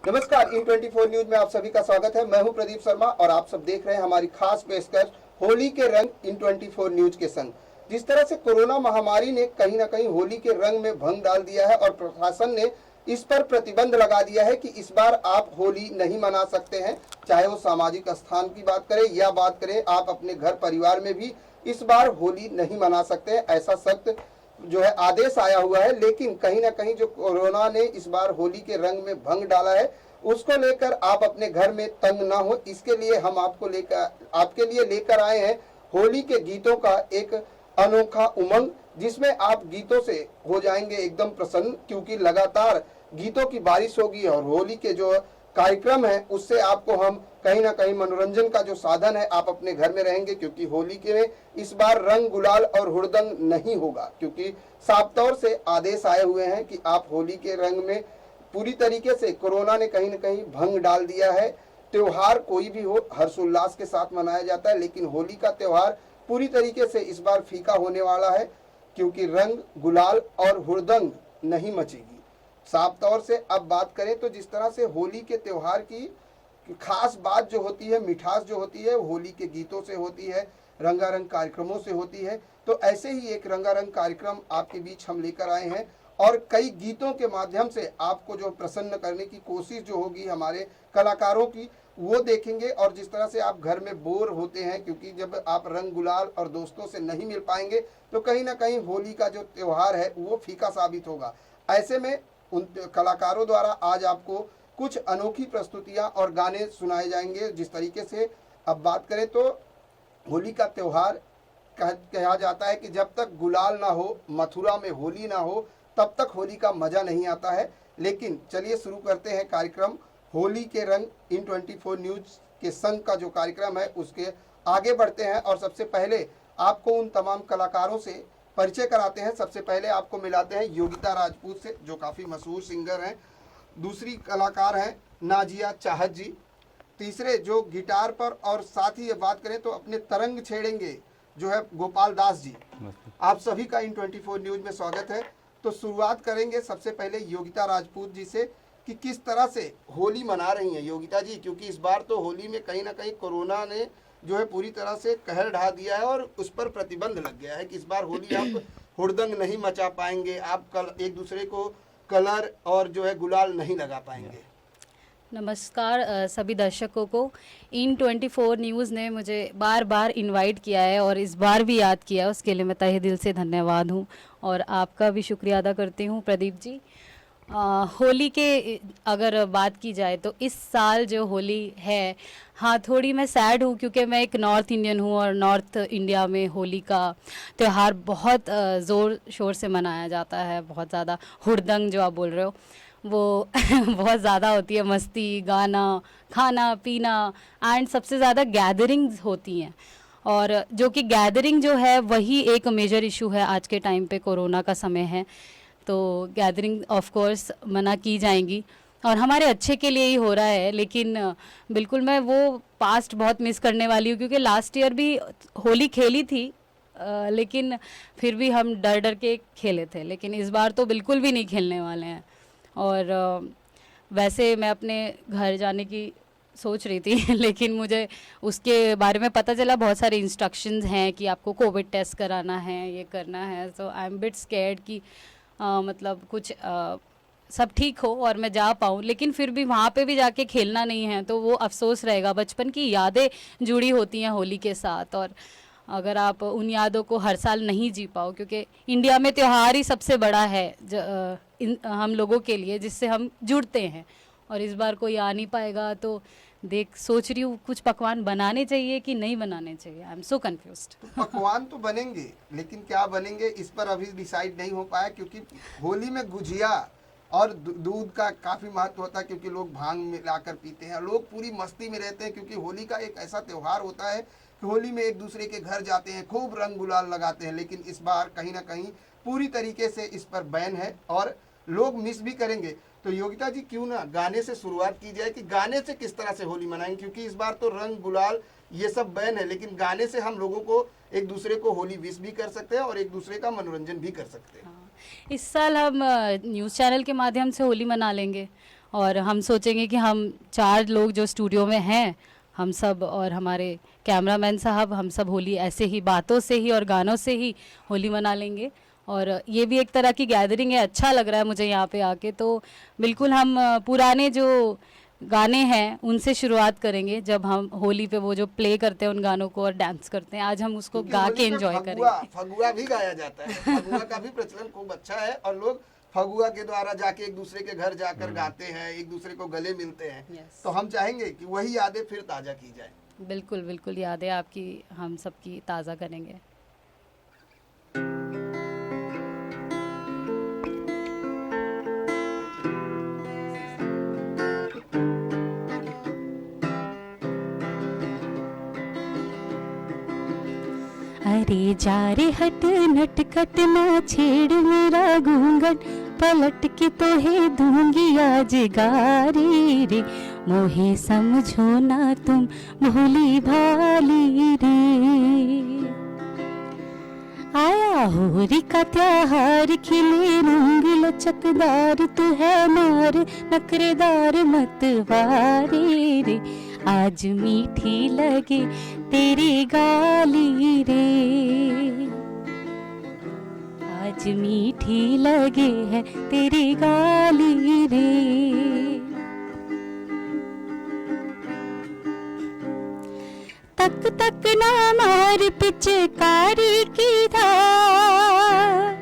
नमस्कार, इन 24 न्यूज में आप सभी का स्वागत है। मैं हूं प्रदीप शर्मा और आप सब देख रहे हैं हमारी खास पेशकश होली के रंग इन 24 न्यूज के संग। जिस तरह से कोरोना महामारी ने कहीं ना कहीं होली के रंग में भंग डाल दिया है और प्रशासन ने इस पर प्रतिबंध लगा दिया है कि इस बार आप होली नहीं मना सकते हैं, चाहे वो सामाजिक स्थान की बात करें या बात करें आप अपने घर परिवार में भी इस बार होली नहीं मना सकते हैं। ऐसा सख्त जो है आदेश आया हुआ है। लेकिन कहीं ना कहीं जो कोरोना ने इस बार होली के रंग में भंग डाला है, उसको लेकर आप अपने घर में तंग ना हो, इसके लिए हम आपके लिए लेकर आए हैं होली के गीतों का एक अनोखा उमंग, जिसमें आप गीतों से हो जाएंगे एकदम प्रसन्न, क्योंकि लगातार गीतों की बारिश होगी और होली के जो कार्यक्रम है उससे आपको हम कहीं ना कहीं मनोरंजन का जो साधन है आप अपने घर में रहेंगे। क्योंकि होली के इस बार रंग गुलाल और हुड़दंग नहीं होगा, क्योंकि साफ तौर से आदेश आए हुए हैं कि आप होली के रंग में पूरी तरीके से कोरोना ने कहीं ना कहीं भंग डाल दिया है। त्योहार कोई भी हो हर्षोल्लास के साथ मनाया जाता है, लेकिन होली का त्योहार पूरी तरीके से इस बार फीका होने वाला है, क्योंकि रंग गुलाल और हुड़दंग नहीं मचेगी। साफ तौर से अब बात करें तो जिस तरह से होली के त्योहार की खास बात जो होती है, मिठास जो होती है, होली के गीतों से होती है, रंगारंग कार्यक्रमों से होती है। तो ऐसे ही एक रंगारंग कार्यक्रम आपके बीच हम लेकर आए हैं और कई गीतों के माध्यम से आपको जो प्रसन्न करने की कोशिश जो होगी हमारे कलाकारों की, वो देखेंगे। और जिस तरह से आप घर में बोर होते हैं, क्योंकि जब आप रंग गुलाल और दोस्तों से नहीं मिल पाएंगे तो कहीं ना कहीं होली का जो त्योहार है वो फीका साबित होगा। ऐसे में उन कलाकारों द्वारा आज आपको कुछ अनोखी प्रस्तुतियां और गाने सुनाए जाएंगे। जिस तरीके से अब बात करें तो होली का त्योहार कहा जाता है कि जब तक गुलाल ना हो, मथुरा में होली ना हो, तब तक होली का मजा नहीं आता है। लेकिन चलिए शुरू करते हैं कार्यक्रम होली के रंग इन 24 न्यूज के संग का जो कार्यक्रम है उसके आगे बढ़ते हैं। और सबसे पहले आपको उन तमाम कलाकारों से परिचय कराते हैं। सबसे पहले आपको मिलाते हैं योगिता राजपूत से, जो काफ़ी मशहूर सिंगर हैं। दूसरी कलाकार हैं नाजिया चाहत जी। तीसरे जो गिटार पर और साथ ही बात करें तो अपने तरंग छेड़ेंगे जो है गोपाल दास जी। आप सभी का इन 24 न्यूज में स्वागत है। तो शुरुआत करेंगे सबसे पहले योगिता राजपूत जी से कि किस तरह से होली मना रही हैं योगिता जी, क्योंकि इस बार तो होली में कहीं ना कहीं कोरोना ने जो है पूरी तरह से कहर ढा दिया है और उस पर प्रतिबंध लग गया है कि इस बार होली आप हुड़दंग नहीं मचा पाएंगे, आप कल एक दूसरे को कलर और जो है गुलाल नहीं लगा पाएंगे। नमस्कार सभी दर्शकों को। इन 24 न्यूज़ ने मुझे बार बार इनवाइट किया है और इस बार भी याद किया है, उसके लिए मैं तहे दिल से धन्यवाद हूँ और आपका भी शुक्रिया अदा करती हूँ प्रदीप जी। होली के अगर बात की जाए तो इस साल जो होली है, हाँ थोड़ी मैं सैड हूँ क्योंकि मैं एक नॉर्थ इंडियन हूँ और नॉर्थ इंडिया में होली का त्यौहार बहुत ज़ोर शोर से मनाया जाता है। बहुत ज़्यादा हुड़दंग जो आप बोल रहे हो वो बहुत ज़्यादा होती है, मस्ती, गाना, खाना पीना एंड सबसे ज़्यादा गैदरिंग्स होती हैं। और जो कि गैदरिंग जो है वही एक मेजर इशू है आज के टाइम पे, कोरोना का समय है तो गैदरिंग ऑफ कोर्स मना की जाएंगी और हमारे अच्छे के लिए ही हो रहा है। लेकिन बिल्कुल मैं वो पास्ट बहुत मिस करने वाली हूँ, क्योंकि लास्ट ईयर भी होली खेली थी लेकिन फिर भी हम डर डर के खेले थे, लेकिन इस बार तो बिल्कुल भी नहीं खेलने वाले हैं। और वैसे मैं अपने घर जाने की सोच रही थी लेकिन मुझे उसके बारे में पता चला बहुत सारे इंस्ट्रक्शंस हैं कि आपको कोविड टेस्ट कराना है, ये करना है। सो आई एम बिट स्कैर्ड कि मतलब कुछ सब ठीक हो और मैं जा पाऊँ, लेकिन फिर भी वहाँ पे भी जाके खेलना नहीं है तो वो अफसोस रहेगा। बचपन की यादें जुड़ी होती हैं होली के साथ, और अगर आप उन यादों को हर साल नहीं जी पाओ, क्योंकि इंडिया में त्यौहार ही सबसे बड़ा है हम लोगों के लिए जिससे हम जुड़ते हैं, और इस बार कोई आ नहीं पाएगा तो सोच रही हूँ कुछ पकवान बनाने चाहिए कि नहीं बनाने चाहिए। I am so confused. पकवान तो बनेंगे, लेकिन क्या बनेंगे इस पर अभी डिसाइड नहीं हो पाया, क्योंकि होली में गुजिया और दूध का काफ़ी महत्व होता है, क्योंकि लोग भांग मिलाकर पीते हैं, लोग पूरी मस्ती में रहते हैं। क्योंकि होली का एक ऐसा त्यौहार होता है कि होली में एक दूसरे के घर जाते हैं, खूब रंग गुलाल लगाते हैं। लेकिन इस बार कहीं ना कहीं पूरी तरीके से इस पर बैन है और लोग मिस भी करेंगे। तो योगिता जी क्यों ना गाने से शुरुआत की जाए कि गाने से किस तरह से होली मनाएंगे, क्योंकि इस बार तो रंग गुलाल ये सब बैन है, लेकिन गाने से हम लोगों को एक दूसरे को होली विश भी कर सकते हैं और एक दूसरे का मनोरंजन भी कर सकते हैं। हाँ, इस साल हम न्यूज़ चैनल के माध्यम से होली मना लेंगे और हम सोचेंगे कि हम 4 लोग जो स्टूडियो में हैं, हम सब और हमारे कैमरामैन साहब, हम सब होली ऐसे ही बातों से ही और गानों से ही होली मना लेंगे। और ये भी एक तरह की गैदरिंग है, अच्छा लग रहा है मुझे यहाँ पे आके। तो बिल्कुल हम पुराने जो गाने हैं उनसे शुरुआत करेंगे, जब हम होली पे वो जो प्ले करते हैं उन गानों को और डांस करते हैं, आज हम उसको क्योंकि गा होली के पे एंजॉय फगुआ करेंगे। फगुआ भी गाया जाता है। फगुआ का भी प्रचलन खूब अच्छा है और लोग फगुआ के द्वारा जाके एक दूसरे के घर जाकर गाते हैं, एक दूसरे को गले मिलते हैं। Yes. तो हम चाहेंगे कि वही यादें फिर ताजा की जाए। बिल्कुल बिल्कुल, यादें आपकी हम सबकी ताज़ा करेंगे। अरे जा रे हट नटखट ना छेड़ मेरा घूंघट, पलट के तो है दूंगी आज गारी रे, मोहे समझो ना तुम भोली भाली रे। आया होली का त्योहार, खिले रंग लचकदार, तू है मार नखरेदार मतवारी रे, आज मीठी लगे तेरी गाली रे, आज मीठी लगे है तेरी गाली रे। तक तक ना मार पिचकारी की धार,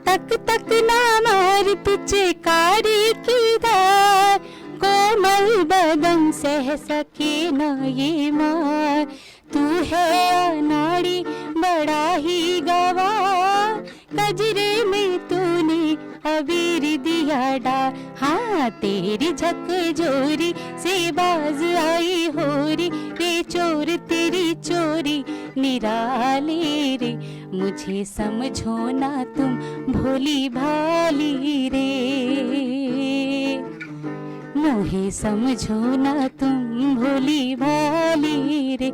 तक तक ना मार पिचकारी की धार, कोमल बदन सह सके ना ये मार, तू है अनाड़ी बड़ा ही गवार, कजरे में तूने अबीर दिया डार, हाँ तेरी झकझोरी से बाज आई होरी रे, चोर तेरी चोरी निराली रे, मुझे समझो ना तुम भोली भाली रे, मोहे समझो ना तुम भोली भाली रे।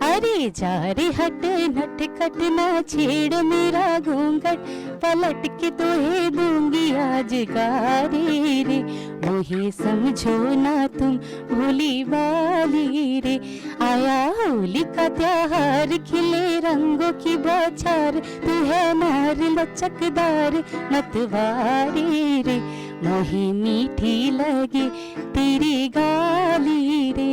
अरे जा रे हट नटखट ना छेड़ मेरा घूंघट, पलट के तो है दूंगी आज गारी रे, मोहे समझो ना तुम भोली बाली रे। आया होली का त्योहार, खिले रंगों की बौछार, तू है मार लचकदार मतवारी रे, मोहे मीठी लगे तेरी गाली रे।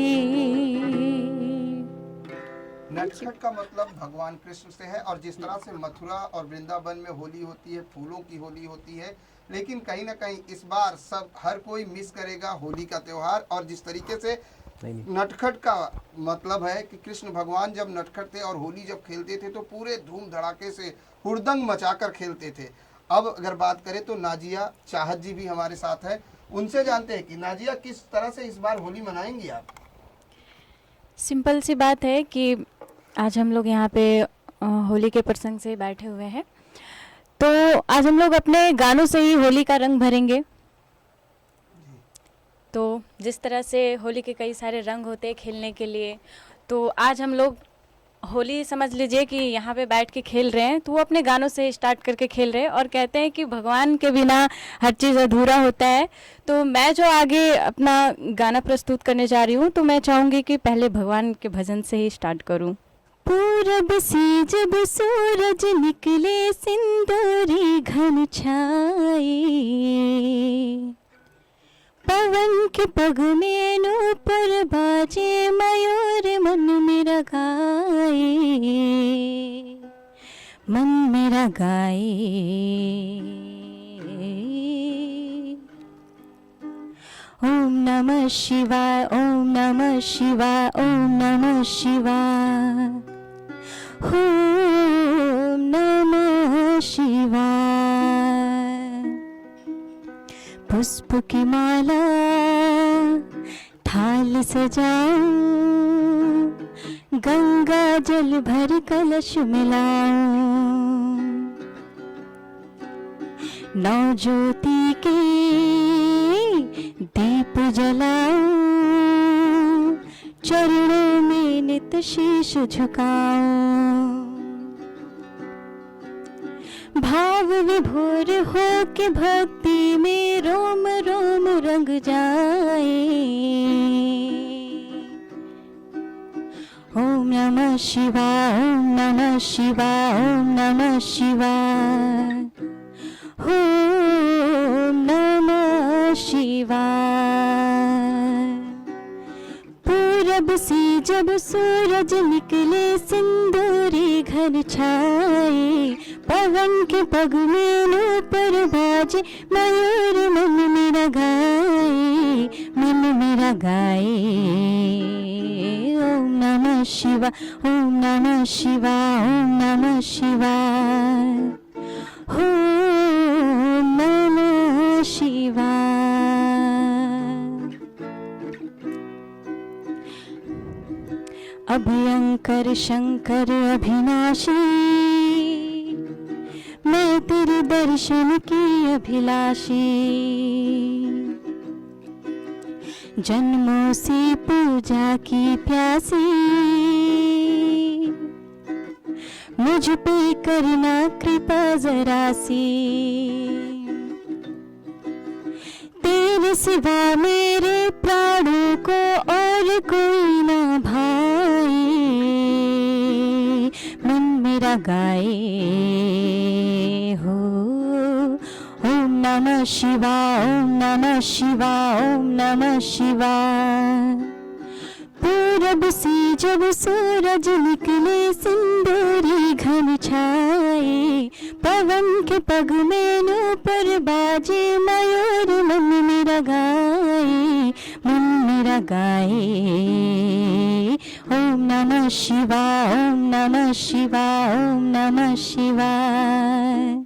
नटखट का मतलब भगवान कृष्ण से है और जिस तरह से मथुरा और वृंदावन में होली होती है, फूलों की होली होती है, लेकिन कहीं ना कहीं इस बार सब हर कोई मिस करेगा होली का त्योहार। और जिस तरीके से नटखट का मतलब है कि कृष्ण भगवान जब नटखट थे और होली जब खेलते थे तो पूरे धूम धड़ाके से हुड़दंग मचाकर खेलते थे। अब अगर बात करें तो नाजिया चाहत जी भी हमारे साथ है, उनसे जानते हैं कि नाजिया किस तरह से इस बार होली मनाएंगी आप। सिंपल सी बात है कि आज हम लोग यहाँ पे होली के प्रसंग से बैठे हुए हैं, तो आज हम लोग अपने गानों से ही होली का रंग भरेंगे। तो जिस तरह से होली के कई सारे रंग होते हैं खेलने के लिए, तो आज हम लोग होली समझ लीजिए कि यहाँ पे बैठ के खेल रहे हैं, तो वो अपने गानों से स्टार्ट करके खेल रहे हैं और कहते हैं कि भगवान के बिना हर चीज़ अधूरा होता है। तो मैं जो आगे अपना गाना प्रस्तुत करने जा रही हूँ, तो मैं चाहूँगी कि पहले भगवान के भजन से ही स्टार्ट करूँ। पूरब से जब सूरज निकले सिंदूरी घन छाए, पवन के पग में नूपुर बाजे, मयूर मन मेरा गाए, मन मेरा गाए। ओम नमः शिवाय, ओम नमः शिवाय, ओम नमः शिवाय, ओम नमः शिवाय। पुष्प की माला थाल सजाऊं, गंगा जल भर कलश मिलाऊं, नौ ज्योति के दीप जलाऊं, चरणों में नित शीश झुकाऊं, भाव विभोर हो के भक्ति में रोम रोम रंग जाए। ओम नमः शिवाय, ओम नमः शिवाय, ओम नमः शिवाय, ओम नमः शिवाय। पूरब से जब सूरज निकले सिंदूरी घर छाए, पवन के पग में नूपुर बाजे, मयूर मन मेरा गाए, मन मेरा गाए। ओम नमः शिवाय, ओम नमः शिवाय, ओम नमः शिवाय, ओम नमः शिवाय। अभयंकर शंकर अभिनाशी, मैं तेरे दर्शन की अभिलाषी। जन्मों से पूजा की प्यासी, मुझ पे करना कृपा जरा सी। तेरे सिवा मेरे प्राणों को और कोई ना भाई, मन मेरा गाए हो। ओम नमः शिवाय, ओम नमः शिवाय, ओम नमः शिवाय। पूरब से जब सूरज निकले सिंदूरी घन छाए, पवन के पग में नूपुर बाजे, मयूर मन मेरा गाए, मन मेरा गाए। ओम नमः शिवाय, ओम नमः शिवाय, ओम नमः शिवाय,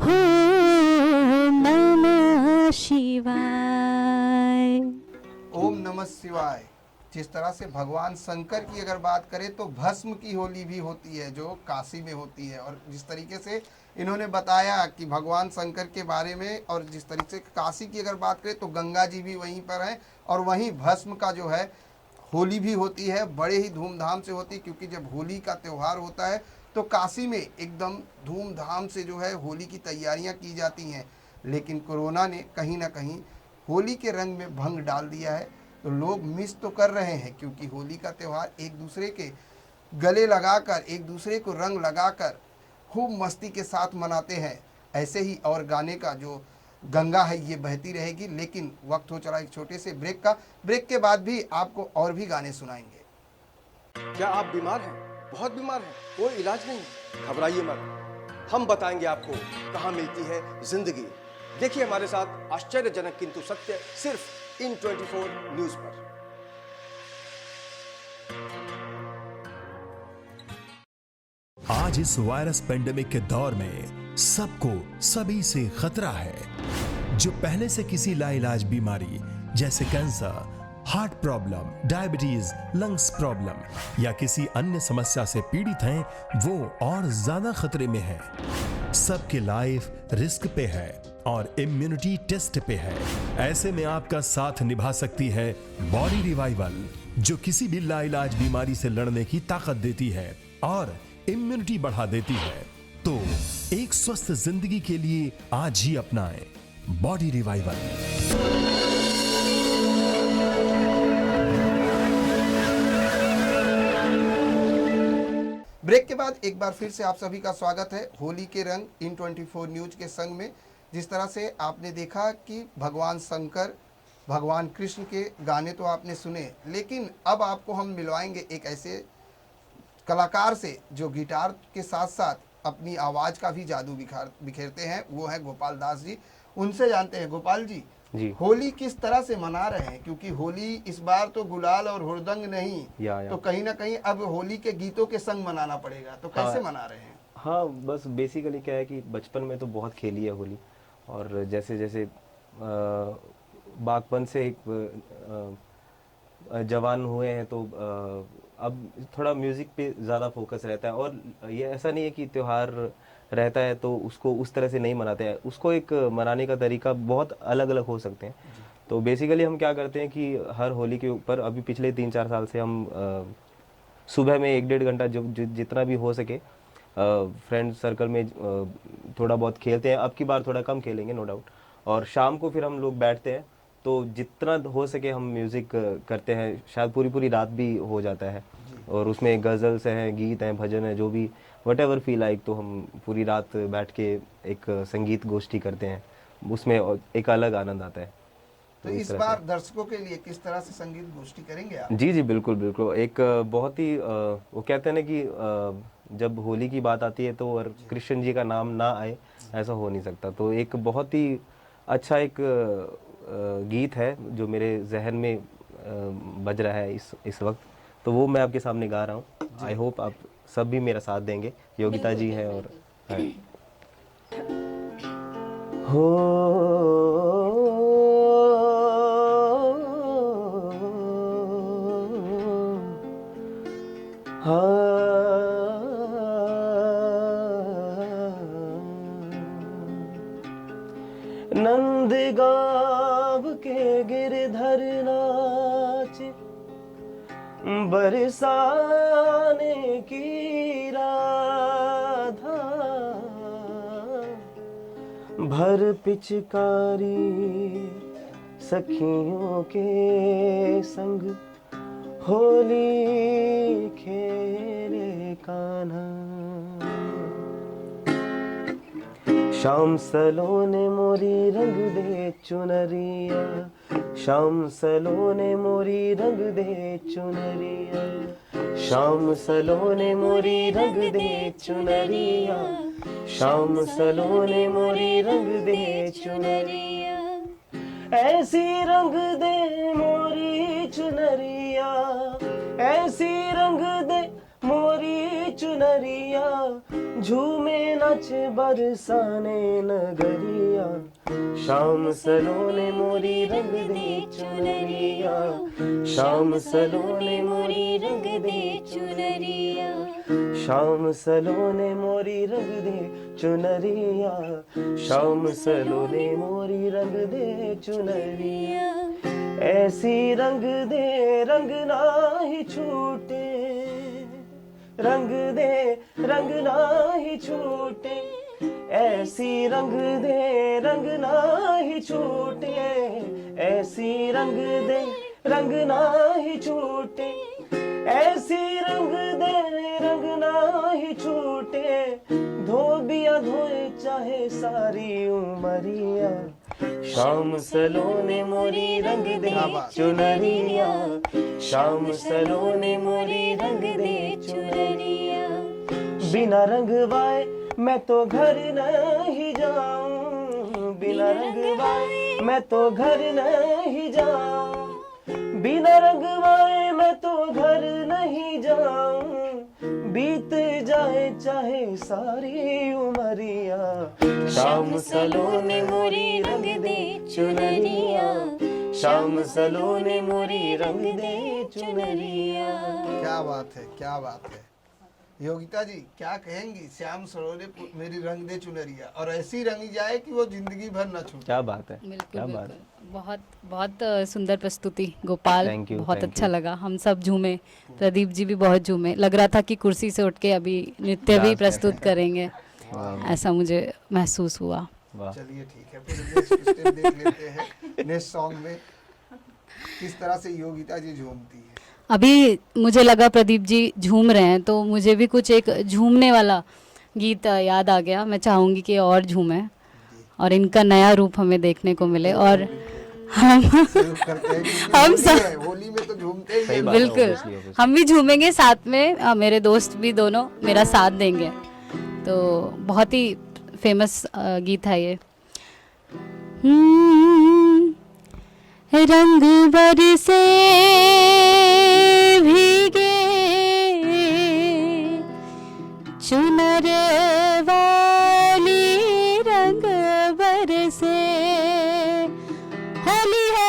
ओम नमः शिवाय। ओम नमः शिवाय। जिस तरह से भगवान शंकर की अगर बात करें तो भस्म की होली भी होती है जो काशी में होती है, और जिस तरीके से इन्होंने बताया कि भगवान शंकर के बारे में, और जिस तरीके से काशी की अगर बात करें तो गंगा जी भी वहीं पर हैं, और वहीं भस्म का जो है होली भी होती है, बड़े ही धूमधाम से होती है। क्योंकि जब होली का त्यौहार होता है तो काशी में एकदम धूमधाम से जो है होली की तैयारियां की जाती हैं। लेकिन कोरोना ने कहीं ना कहीं होली के रंग में भंग डाल दिया है, तो लोग मिस तो कर रहे हैं, क्योंकि होली का त्यौहार एक दूसरे के गले लगाकर, एक दूसरे को रंग लगाकर खूब मस्ती के साथ मनाते हैं। ऐसे ही और गाने का जो गंगा है ये बहती रहेगी। लेकिन वक्त हो चला एक छोटे से ब्रेक का। ब्रेक के बाद भी आपको और भी गाने सुनाएंगे। क्या आप बीमार हैं? बहुत बीमार हैं? कोई इलाज नहीं, घबराइए मत। हम बताएंगे आपको कहाँ मिलती है जिंदगी। देखिए हमारे साथ आश्चर्यजनक किंतु सत्य सिर्फ इन 24 न्यूज पर। आज इस वायरस पेंडेमिक के दौर में सबको सभी से खतरा है। जो पहले से किसी लाइलाज बीमारी जैसे cancer, heart problem, diabetes, lungs problem या किसी अन्य समस्या से पीड़ित हैं, वो और ज्यादा खतरे में हैं। सबकी लाइफ रिस्क पे है और इम्यूनिटी टेस्ट पे है। ऐसे में आपका साथ निभा सकती है बॉडी रिवाइवल, जो किसी भी लाइलाज बीमारी से लड़ने की ताकत देती है और इम्यूनिटी बढ़ा देती है। तो एक स्वस्थ जिंदगी के लिए आज ही अपनाएं बॉडी रिवाइवल। ब्रेक के बाद एक बार फिर से आप सभी का स्वागत है होली के रंग इन 24 न्यूज के संग में। जिस तरह से आपने देखा कि भगवान शंकर, भगवान कृष्ण के गाने तो आपने सुने, लेकिन अब आपको हम मिलवाएंगे एक ऐसे कलाकार से जो गिटार के साथ साथ अपनी आवाज़ का भी जादू बिखेरते हैं। वो है गोपाल दास जी। उनसे जानते हैं। गोपाल जी, होली किस तरह से मना रहे हैं? क्योंकि होली इस बार तो गुलाल और हुड़दंग नहीं, तो कहीं ना कहीं अब होली के गीतों के संग मनाना पड़ेगा, तो कैसे मना रहे हैं? हाँ, बस बेसिकली क्या है कि बचपन में तो बहुत खेली है होली, और जैसे जैसे बागपन से एक जवान हुए हैं तो अब थोड़ा म्यूज़िक पे ज़्यादा फोकस रहता है। और ये ऐसा नहीं है कि त्यौहार रहता है तो उसको उस तरह से नहीं मनाते हैं, उसको एक मनाने का तरीका बहुत अलग अलग हो सकते हैं। तो बेसिकली हम क्या करते हैं कि हर होली के ऊपर अभी पिछले 3-4 साल से हम सुबह में 1-1.5 घंटा जो जितना भी हो सके फ्रेंड सर्कल में थोड़ा बहुत खेलते हैं। अब की बार थोड़ा कम खेलेंगे नो डाउट। और शाम को फिर हम लोग बैठते हैं, तो जितना हो सके हम म्यूज़िक करते हैं, शायद पूरी पूरी रात भी हो जाता है। और उसमें गज़ल्स हैं, गीत हैं, भजन है, जो भी वट एवर फील लाइक, तो हम पूरी रात बैठ के एक संगीत गोष्ठी करते हैं, उसमें एक अलग आनंद आता है। तो इस बार दर्शकों के लिए किस तरह से संगीत गोष्ठी करेंगे आप? जी जी बिल्कुल बिल्कुल। एक बहुत ही वो कहते हैं ना कि जब होली की बात आती है तो और कृष्ण जी का नाम ना आए ऐसा हो नहीं सकता। तो एक बहुत ही अच्छा एक गीत है जो मेरे जहन में बज रहा है इस वक्त, तो वो मैं आपके सामने गा रहा हूँ। आई होप आप सब भी मेरा साथ देंगे। योगिता जी हैं और नंदगांव के गिरधर नाच बरसाने की राधा, भर पिचकारी सखियों के संग होली खेले कान्हा। शाम सलोने मोरी रंग दे चुनरिया, शाम सलोने मोरी रंग दे चुनरिया, शाम सलोने मोरी रंग दे चुनरिया, शाम सलोने मोरी रंग दे चुनरिया, ऐसी रंग दे मोरी चुनरिया, ऐसी रंग दे मोरी चुनरिया, झूमे नाचे बरसाने नगरिया। शाम सलोने मोरी रंग दे चुनरिया, शाम सलोने मोरी रंग दे चुनरिया, शाम सलोने मोरी रंग दे चुनरिया, शाम सलोने मोरी रंग दे चुनरिया, ऐसी रंग दे रंग ना ही छूटे, रंग दे रंग ना ही छूटे, ऐसी रंग दे रंग ना ही छूटे, ऐसी रंग दे रंग ना ही छूटे, ऐसी रंग दे रंग ना ही छूटे, धोबिया धोए चाहे सारी उमरिया। शाम सलोने मोरी रंग दे चुनरिया, शाम सलोने मोरी रंग दे चुनरिया, बिना रंगवाए मैं तो घर नहीं जाऊं, बिना रंगवाए मैं तो घर नहीं जाऊं, बिना रंगवाए मैं तो घर नहीं जाऊं, बीत जाए चाहे सारी उमरिया। शाम सलोने मोरी रंग दे चुनरिया, शाम सलोने मोरी रंग दे चुनरिया। क्या बात है, क्या बात है। योगिता जी क्या कहेंगी? श्याम सलोने मेरी रंग दे चुनरिया, और ऐसी रंगी जाए कि वो जिंदगी भर न छूटे। क्या बात है, बिल्कुल क्या बात बिल्कुल। है। बहुत बहुत सुंदर प्रस्तुति गोपाल, Thank you, बहुत thank अच्छा you. लगा। हम सब झूमे, प्रदीप जी भी बहुत झूमे। लग रहा था कि कुर्सी से उठ के अभी नृत्य भी प्रस्तुत करेंगे, ऐसा मुझे महसूस हुआ। वाह। चलिए ठीक है, फिर नेक्स्ट स्टेप देख लेते हैं। नेक्स्ट सॉन्ग में किस तरह से योगिता जी झूमती है। अभी मुझे लगा प्रदीप जी झूम रहे हैं, तो मुझे भी कुछ एक झूमने वाला गीत याद आ गया। मैं चाहूँगी कि और झूमें और इनका नया रूप हमें देखने को मिले। और हम करते हैं क्योंकि हम होली सब- है, होली में तो झूमते ही सही हैं। बात है, बिल्कुल obviously, obviously. हम भी झूमेंगे साथ में। मेरे दोस्त भी दोनों मेरा साथ देंगे। तो बहुत ही फेमस गीत है ये। रंग बरसे भीगे चुनर वाली, रंग बरसे, होली है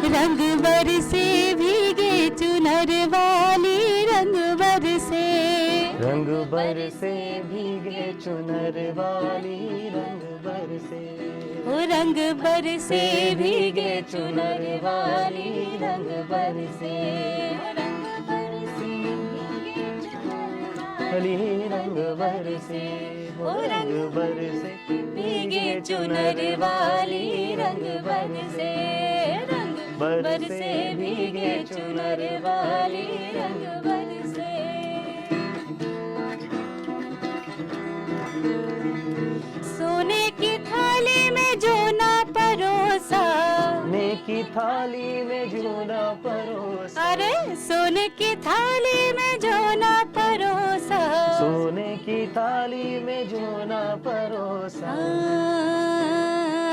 रंग बरसे भीगे चुनर वाली, रंग बरसे, रंग बरसे भीगे चुनर वाली, रंग बरसे, ओ रंग बरसे भीगे चुनर वाली, रंग बरसे, रंग बरसे वाली रंग बरसे, हो रंग बरसे, भीगे चुनर वाली रंग बरसे, रंग बरसे भीगे चुनर वाली रंग बरसे। सोने की थाली में जो ना परोसा, सोने की थाली में जो ना परोसा, अरे सोने की थाली में जो ना परोसा, सोने की थाली में जो ना परोसा,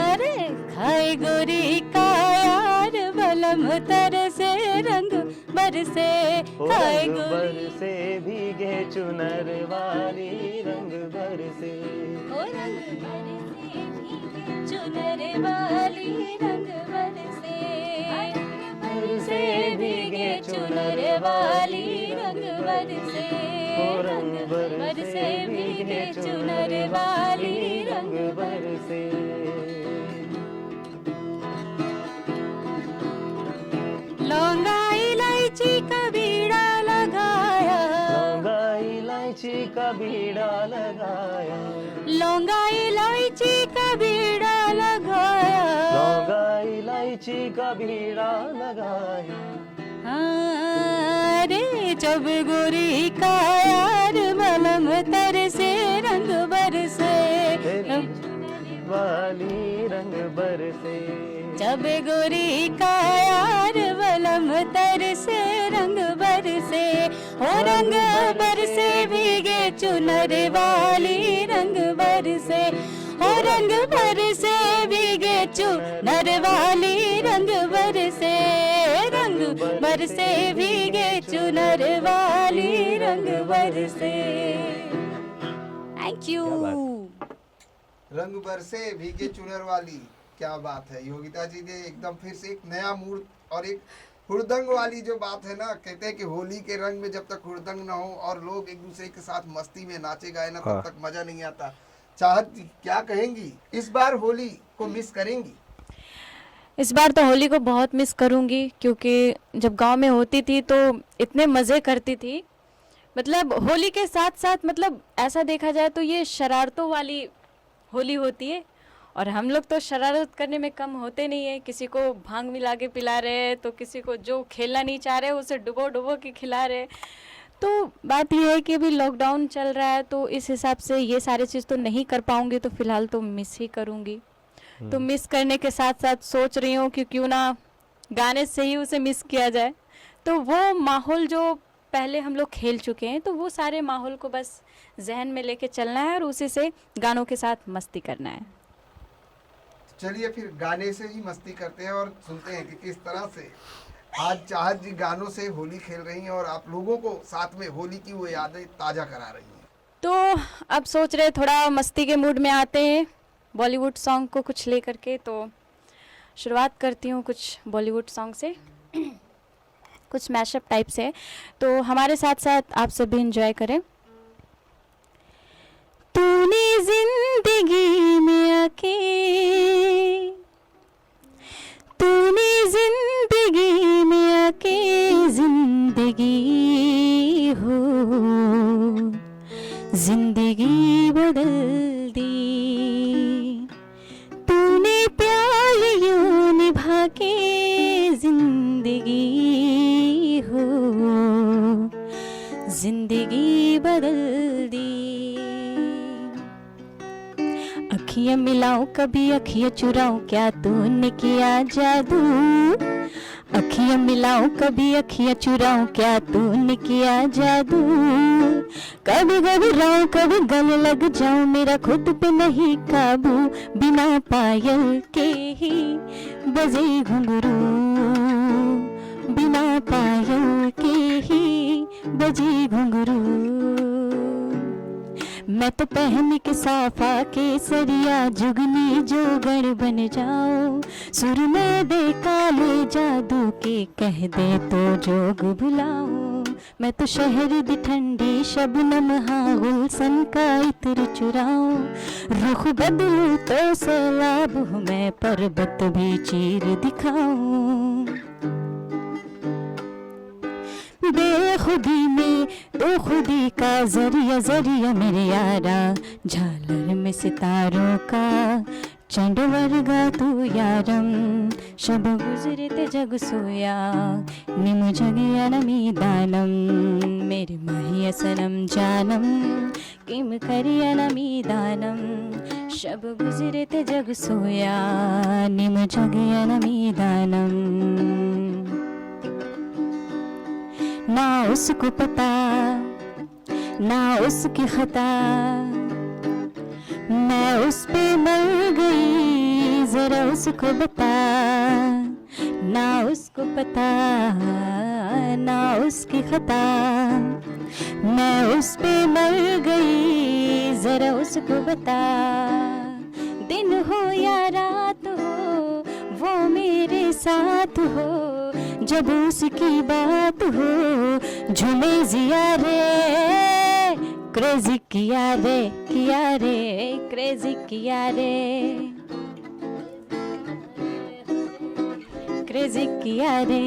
अरे खाए गोरी का यार बलम तरसे रंग बरसे, खाए रंग गोरी बरसे भीगे चुनर वाली रंग बरसे, ओ रंग बरसे भीगे चुनर वाली रंग बरसे, बरसे भीगे चुनर वाली रंग बरसे, रंग बरसे भीगे चुनर वाली रंग बरसे। लौंगा इलायची का बीड़ा लगाया, लौंगा इलायची का बीड़ा लगाया, लौंगा इलायची का बीड़ा लगाया, लौंगा इलायची का बीड़ा लगाया, अरे जब गोरी का यार बलम तरसे रंग बरसे, वाली रंग बरसे, जब गोरी का यार बलम तरसे रंग बरसे, हो रंग बरसे भीगे चुनर वाली रंग बरसे, हो रंग बरसे भीगे चुनर वाली रंग बरसे, रंग बरसे भीगे चुनर वाली रंग बरसे। Thank you. रंग बरसे भीगे चुनर वाली, क्या बात है। योगिता जी ने एकदम फिर से एक नया मूड और एक हुड़दंग वाली जो बात है ना, कहते हैं कि होली के रंग में जब तक हुड़दंग ना हो और लोग एक दूसरे के साथ मस्ती में नाचे गाए ना, तब तक मजा नहीं आता। चाहत जी क्या कहेंगी, इस बार होली को मिस करेंगी? इस बार तो होली को बहुत मिस करूंगी, क्योंकि जब गांव में होती थी तो इतने मज़े करती थी। मतलब होली के साथ साथ मतलब ऐसा देखा जाए तो ये शरारतों वाली होली होती है, और हम लोग तो शरारत करने में कम होते नहीं है। किसी को भांग मिला के पिला रहे, तो किसी को जो खेलना नहीं चाह रहे उसे डुबो डुबो के खिला रहे। तो बात यह है कि अभी लॉकडाउन चल रहा है, तो इस हिसाब से ये सारी चीज़ तो नहीं कर पाऊँगी, तो फ़िलहाल तो मिस ही करूँगी। तो मिस करने के साथ साथ सोच रही हूँ कि क्यों ना गाने से ही उसे मिस किया जाए। तो वो माहौल जो पहले हम लोग खेल चुके हैं, तो वो सारे माहौल को बस जहन में लेके चलना है और उसी से गानों के साथ मस्ती करना है। चलिए फिर गाने से ही मस्ती करते हैं और सुनते हैं कि किस तरह से आज चाहत जी गानों से होली खेल रही हैं और आप लोगों को साथ में होली की वो यादें ताज़ा करा रही हैं। तो अब सोच रहे थोड़ा मस्ती के मूड में आते हैं, बॉलीवुड सॉन्ग को कुछ ले करके। तो शुरुआत करती हूँ कुछ बॉलीवुड सॉन्ग से, कुछ मैशअप टाइप से, तो हमारे साथ साथ आप सब भी इंजॉय करें। तूने जिंदगी में आके, तूने जिंदगी में आके जिंदगी हो, जिंदगी बदल दी। तूने प्यार यूं निभा के जिंदगी हो, जिंदगी बदल दी। अखियां मिलाऊं कभी अखियां चुराऊं, क्या तूने किया जादू। अखियां मिलाऊं कभी अखियां चुराऊं, क्या तूने किया जादू। कभी घबराऊं कभी गले लग जाऊं, मेरा खुद पे नहीं काबू। बिना पायल के ही बजे घुंघरू, बिना पायल के ही बजे घुंघरू। मैं तो पहन के साफा केसरिया, जुगनी जोगण बन जाओ। सुर में दे काले जादू के, कह दे तो जोग भुलाओ। मैं तो शहर दी ठंडी शबनम हाँ, गुलशन का इत्र चुराओ। रुख बदलूं तो सैलाब हूँ मैं, पर्वत भी चीर दिखाऊं। बेखुदी में तो खुदी का जरिया जरिया मेरे यारा, झालर में सितारों का चंड वर्गा तू यारम, शब गुजरे ते जग सोया निम जगिया नमी दानम, मेरे माहिया सनम जानम किम करिया नमी दानम, शब गुजरे ते जग सोया निम जगिया नमी दानम। ना उसको पता ना उसकी खता, मैं उस पे मर गई जरा उसको बता, ना उसको पता ना उसकी खता, मैं उस पे मर गई जरा उसको बता, दिन हो या रात हो वो मेरे साथ हो, जब उसकी बात हो झूमे जिया रे, क्रेजी किया रे क्रेजी किया रे, क्रेजी किया रे।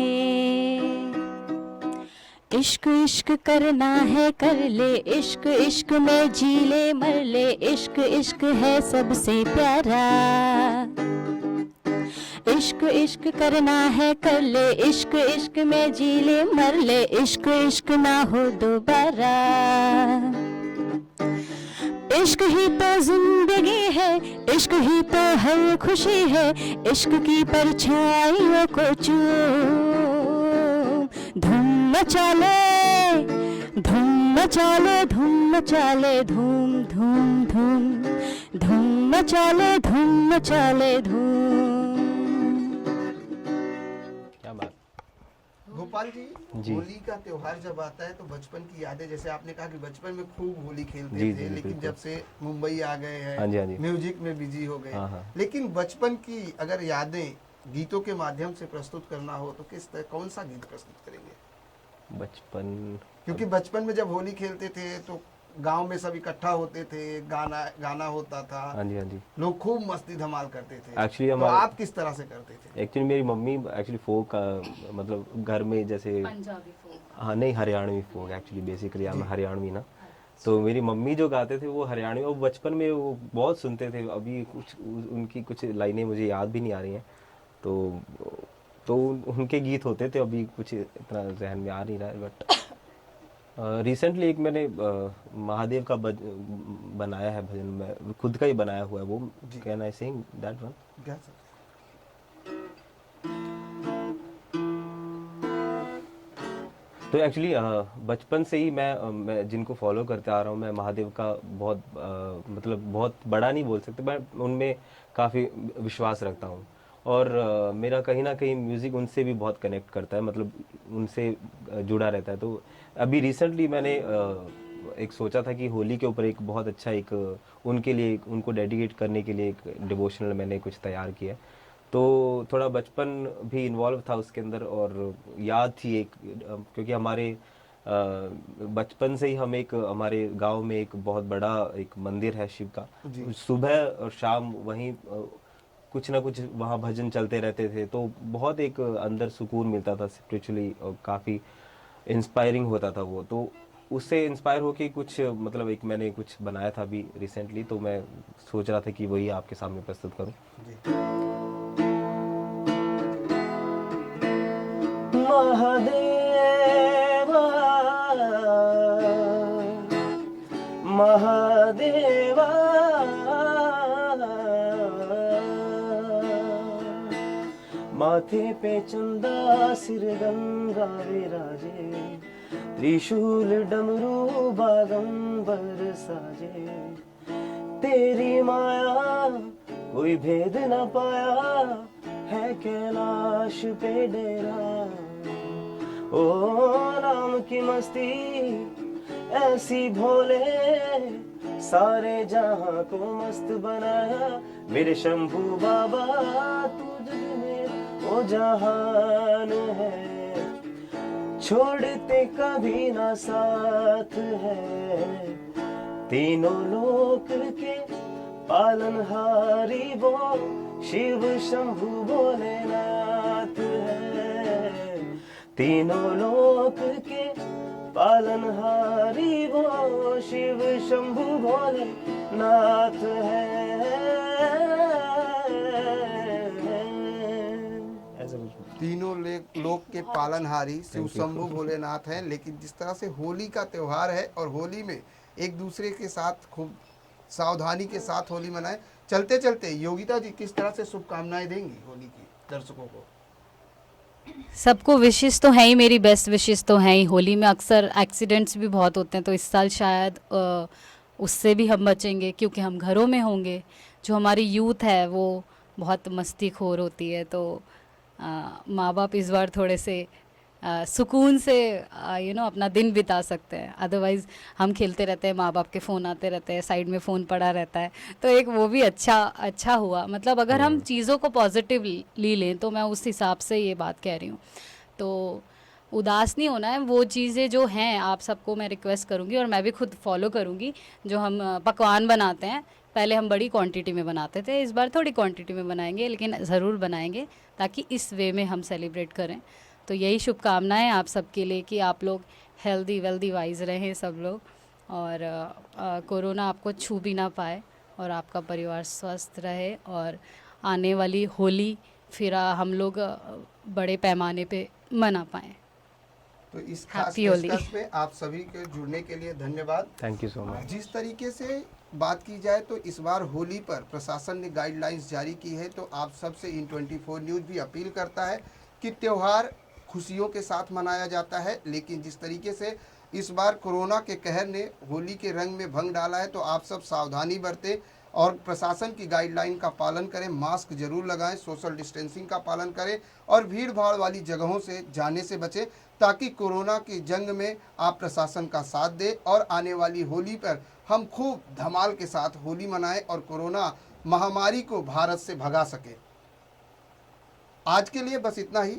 इश्क इश्क करना है कर ले, इश्क इश्क में जी ले मर ले, इश्क इश्क है सबसे प्यारा, इश्क इश्क करना है कर ले, इश्क इश्क में जी ले मर ले, इश्क इश्क ना हो दोबारा, इश्क ही तो जिंदगी है, इश्क ही तो हर खुशी है, इश्क की परछाइयों को चूम धूम मचा ले, धूम मचा ले, धूम मचा ले, धूम धूम धूम धूम मचा ले, धूम मचा ले, धूम। क्या बात। गोपाल जी। जी, होली का त्योहार जब आता है तो बचपन की यादें, जैसे आपने कहा कि बचपन में खूब होली खेलते जी, थे, जी, लेकिन बिल्कुल। जब से मुंबई आ गए हाँ जी, हाँ हैं जी। म्यूजिक में बिजी हो गए, हाँ, हाँ। लेकिन बचपन की अगर यादें गीतों के माध्यम से प्रस्तुत करना हो तो कौन सा गीत प्रस्तुत करेंगे? बचपन, क्योंकि बचपन में जब होली खेलते थे तो गांव में सब इकट्ठा होते थे, गाना होता था, हाँ जी, हाँ जी। लोग खूब मस्ती धमाल करते थे। Actually तो हमारे- आप किस तरह से करते थे? एक्चुअली मेरी मम्मी एक्चुअली फोक मतलब घर में जैसे पंजाबी फोक। हाँ नहीं, हरियाणवी फोक एक्चुअली बेसिकली हम हरियाणवी ना, तो मेरी मम्मी जो गाते थे वो हरियाणवी, और बचपन में वो बहुत सुनते थे, अभी कुछ उनकी कुछ लाइनें मुझे याद भी नहीं आ रही हैं, तो उनके गीत होते थे, अभी कुछ इतना जहन में आ नहीं रहा है, बट रिसेंटली एक मैंने महादेव का बनाया है भजन, में खुद का ही बनाया हुआ है वो, can I sing that one? क्या सर? तो एक्चुअली बचपन से ही मैं जिनको फॉलो करते आ रहा हूँ, मैं महादेव का बहुत मतलब बहुत बड़ा नहीं बोल सकते, मैं उनमें काफ़ी विश्वास रखता हूँ, और मेरा कहीं ना कहीं म्यूज़िक उनसे भी बहुत कनेक्ट करता है, मतलब उनसे जुड़ा रहता है। तो अभी रिसेंटली मैंने एक सोचा था कि होली के ऊपर एक बहुत अच्छा एक उनके लिए उनको डेडिकेट करने के लिए एक डिवोशनल मैंने कुछ तैयार किया, तो थोड़ा बचपन भी इन्वॉल्व था उसके अंदर, और याद थी एक, क्योंकि हमारे बचपन से ही हम एक हमारे गांव में एक बहुत बड़ा एक मंदिर है शिव का, सुबह और शाम वहीं कुछ ना कुछ वहाँ भजन चलते रहते थे, तो बहुत एक अंदर सुकून मिलता था स्पिरिचुअली, और काफ़ी इंस्पायरिंग होता था वो, तो उससे इंस्पायर होके कुछ मतलब एक मैंने कुछ बनाया था अभी रिसेंटली, तो मैं सोच रहा था कि वही आपके सामने प्रस्तुत करूं। महादेवा महादेवा माथे पे चंदा सिर गंगा विराजे, त्रिशूल डमरू बागंबर साजे, तेरी माया कोई भेद न पाया है कैलाश पे डेरा, ओ राम की मस्ती ऐसी भोले सारे जहां को मस्त बनाया, मेरे शंभू बाबा तू जग में ओ जहान है, छोड़ते कभी ना साथ है, तीनों लोक के पालनहारी वो शिव शंभु भोलेनाथ है, तीनों लोक के पालनहारी वो शिव शंभु भोले नाथ है। ऐसा कुछ। तीनों लोक के पालनहारी शिव शंभु भोलेनाथ हैं। लेकिन जिस तरह से होली का त्यौहार है और होली में एक दूसरे के साथ खूब सावधानी के साथ होली मनाएं। चलते चलते योगिता जी किस तरह से शुभकामनाएं देंगी होली की दर्शकों को? सबको विशेष तो है ही, मेरी बेस्ट विशेष तो है ही। होली में अक्सर एक्सीडेंट्स भी बहुत होते हैं, तो इस साल शायद उससे भी हम बचेंगे क्योंकि हम घरों में होंगे। जो हमारी यूथ है वो बहुत मस्तीखोर होती है, तो माँ बाप इस बार थोड़े से सुकून से अपना दिन बिता सकते हैं। अदरवाइज़ हम खेलते रहते हैं, माँ बाप के फ़ोन आते रहते हैं, साइड में फ़ोन पड़ा रहता है, तो एक वो भी अच्छा हुआ। मतलब अगर हम चीज़ों को पॉजिटिवली लें तो मैं उस हिसाब से ये बात कह रही हूँ। तो उदास नहीं होना है। वो चीज़ें जो हैं आप सबको मैं रिक्वेस्ट करूँगी और मैं भी खुद फॉलो करूँगी। जो हम पकवान बनाते हैं, पहले हम बड़ी क्वांटिटी में बनाते थे, इस बार थोड़ी क्वांटिटी में बनाएंगे, लेकिन ज़रूर बनाएंगे ताकि इस वे में हम सेलिब्रेट करें। तो यही शुभकामनाएं आप सबके लिए कि आप लोग हेल्दी वेल्दी वाइज रहें सब लोग, और कोरोना आपको छू भी ना पाए और आपका परिवार स्वस्थ रहे, और आने वाली होली फिर हम लोग बड़े पैमाने पे मना पाएँ। तो इस खास Happy Holi। पेशकश में आप सभी के जुड़ने के लिए धन्यवाद। Thank you so much. जिस तरीके से बात की जाए तो इस बार होली पर प्रशासन ने गाइडलाइंस जारी की है, तो आप सबसे इन 24 न्यूज़ भी अपील करता है कि त्यौहार खुशियों के साथ मनाया जाता है, लेकिन जिस तरीके से इस बार कोरोना के कहर ने होली के रंग में भंग डाला है, तो आप सब सावधानी बरतें और प्रशासन की गाइडलाइन का पालन करें। मास्क जरूर लगाएं, सोशल डिस्टेंसिंग का पालन करें और भीड़ भाड़ वाली जगहों से जाने से बचें, ताकि कोरोना की जंग में आप प्रशासन का साथ दें और आने वाली होली पर हम खूब धमाल के साथ होली मनाएं और कोरोना महामारी को भारत से भगा सकें। आज के लिए बस इतना ही।